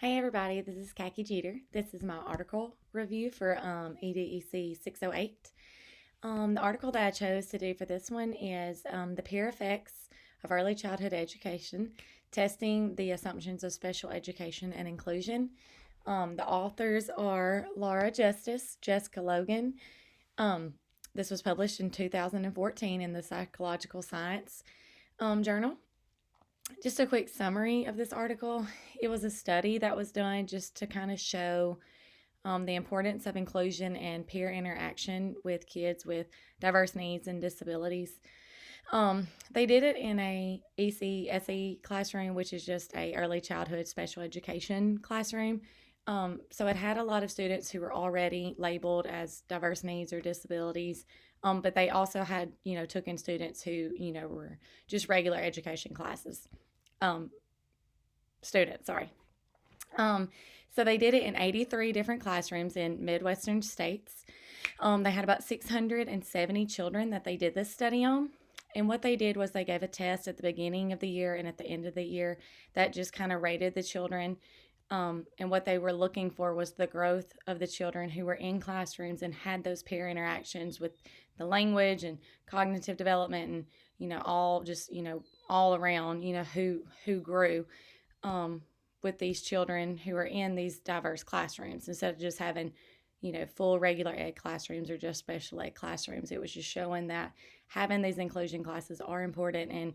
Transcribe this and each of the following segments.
Hey everybody, this is Khaki Jeter. This is my article review for EDEC 608. The article that I chose to do for this one is The Peer Effects of Early Childhood Education, Testing the Assumptions of Special Education and Inclusion. The authors are Laura Justice, Jessica Logan. Um, this was published in 2014 in the Psychological Science Journal. Just a quick summary of this article. It was a study that was done just to kind of show the importance of inclusion and peer interaction with kids with diverse needs and disabilities. They did it in a ECSE classroom, which is just a early childhood special education classroom. So it had a lot of students who were already labeled as diverse needs or disabilities, but they also had, took in students who, were just regular education classes. Um, Students, sorry. Um, so they did it in 83 different classrooms in Midwestern states. They had about 670 children that they did this study on. And what they did was they gave a test at the beginning of the year and at the end of the year that just kind of rated the children. And what they were looking for was the growth of the children who were in classrooms and had those peer interactions with the language and cognitive development and, all just, all around, who grew with these children who are in these diverse classrooms instead of just having full regular ed classrooms or just special ed classrooms. It was just showing that having these inclusion classes are important and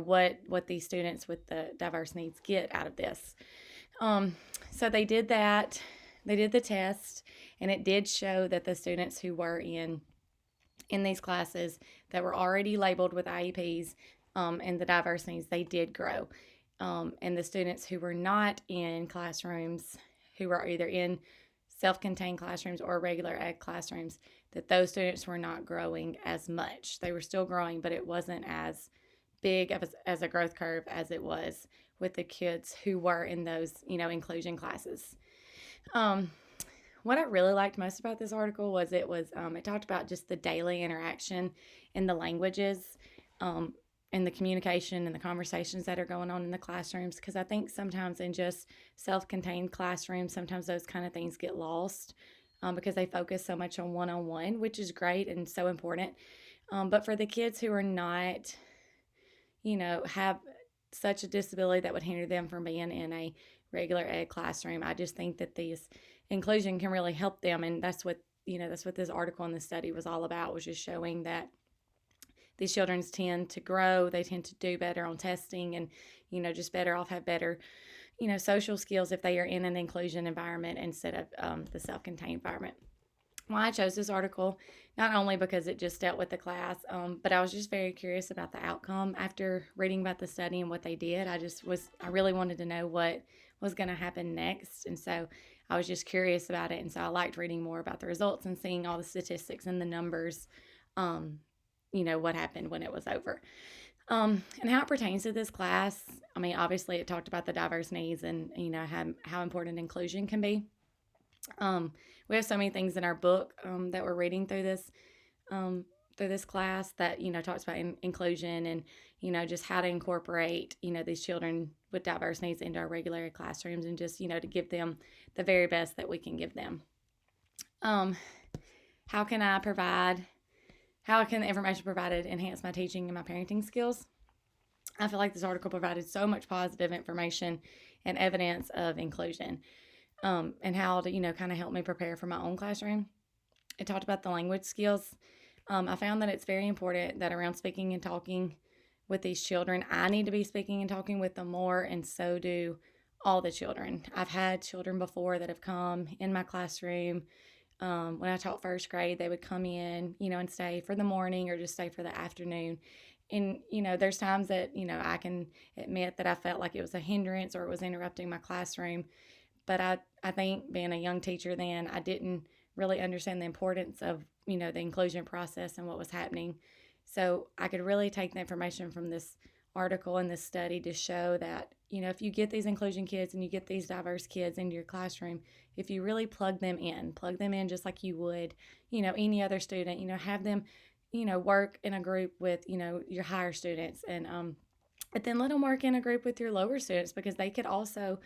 what these students with the diverse needs get out of this. So they did that. They did the test, and it did show that the students who were in these classes that were already labeled with IEPs and the diverse needs, they did grow. And the students who were not in classrooms, who were either in self-contained classrooms or regular ed classrooms, that those students were not growing as much. They were still growing, but it wasn't as big as a growth curve as it was with the kids who were in those, inclusion classes. What I really liked most about this article was it talked about just the daily interaction in the languages, and the communication and the conversations that are going on in the classrooms, because I think sometimes in just self-contained classrooms, sometimes those kind of things get lost because they focus so much on one-on-one, which is great and so important. But for the kids who are not, have such a disability that would hinder them from being in a regular ed classroom, I just think that this inclusion can really help them. And that's what this article and the study was all about, was just showing that these children tend to grow, they tend to do better on testing, and just better off, have better social skills if they are in an inclusion environment instead of the self-contained environment. Why I chose this article, not only because it just dealt with the class, but I was just very curious about the outcome after reading about the study and what they did. I really wanted to know what was going to happen next, and so I was just curious about it, and so I liked reading more about the results and seeing all the statistics and the numbers, what happened when it was over. And how it pertains to this class, I mean, obviously it talked about the diverse needs and, how important inclusion can be. We have so many things in our book that we're reading through this class that, talks about inclusion and, just how to incorporate, these children with diverse needs into our regular classrooms and just, to give them the very best that we can give them. How can the information provided enhance my teaching and my parenting skills? I feel like this article provided so much positive information and evidence of inclusion, and how to, kind of help me prepare for my own classroom. It talked about the language skills. I found that it's very important that around speaking and talking with these children, I need to be speaking and talking with them more, and so do all the children. I've had children before that have come in my classroom. When I taught first grade, they would come in, and stay for the morning or just stay for the afternoon. And, there's times that, I can admit that I felt like it was a hindrance or it was interrupting my classroom. But I think being a young teacher then, I didn't really understand the importance of, the inclusion process and what was happening. So I could really take the information from this article and this study to show that, if you get these inclusion kids and you get these diverse kids into your classroom, if you really plug them in just like you would, any other student, have them, work in a group with, your higher students, and but then let them work in a group with your lower students, because they could also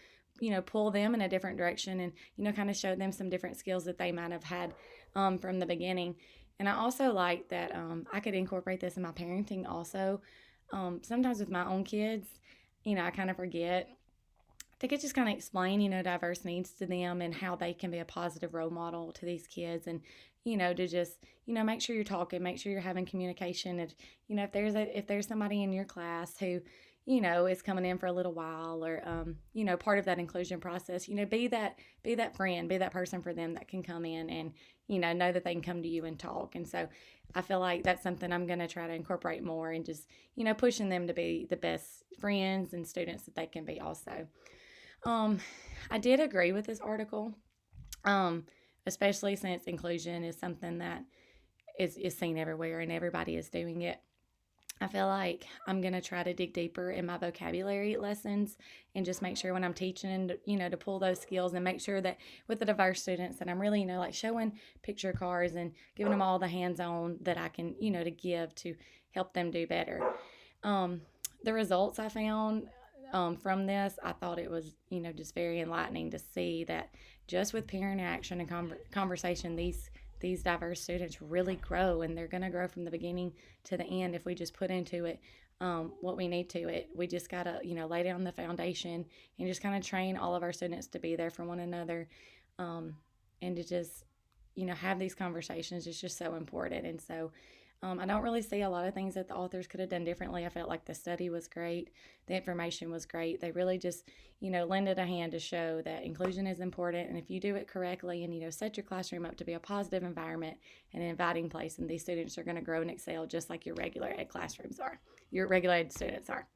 pull them in a different direction and, kind of show them some different skills that they might have had from the beginning. And I also like that I could incorporate this in my parenting also. Sometimes with my own kids, I kind of forget. I could just kind of explain, diverse needs to them and how they can be a positive role model to these kids, and to just make sure you're talking, make sure you're having communication. If there's somebody in your class who is coming in for a little while, or part of that inclusion process, be that friend, be that person for them that can come in and know that they can come to you and talk. And so I feel like that's something I'm going to try to incorporate more, and just pushing them to be the best friends and students that they can be also. I did agree with this article, especially since inclusion is something that is seen everywhere and everybody is doing it. I feel like I'm going to try to dig deeper in my vocabulary lessons and just make sure when I'm teaching, to pull those skills, and make sure that with the diverse students that I'm really, like showing picture cards and giving them all the hands-on that I can, to give to help them do better. The results I found from this, I thought it was, just very enlightening to see that just with peer interaction and conversation, these diverse students really grow, and they're going to grow from the beginning to the end if we just put into it what we need to. We just got to, lay down the foundation and just kind of train all of our students to be there for one another, and to just, have these conversations is just so important. And so I don't really see a lot of things that the authors could have done differently. I felt like the study was great. The information was great. They really just, lended a hand to show that inclusion is important. And if you do it correctly and, set your classroom up to be a positive environment and an inviting place, and these students are going to grow and excel just like your regular ed classrooms are, your regular ed students are.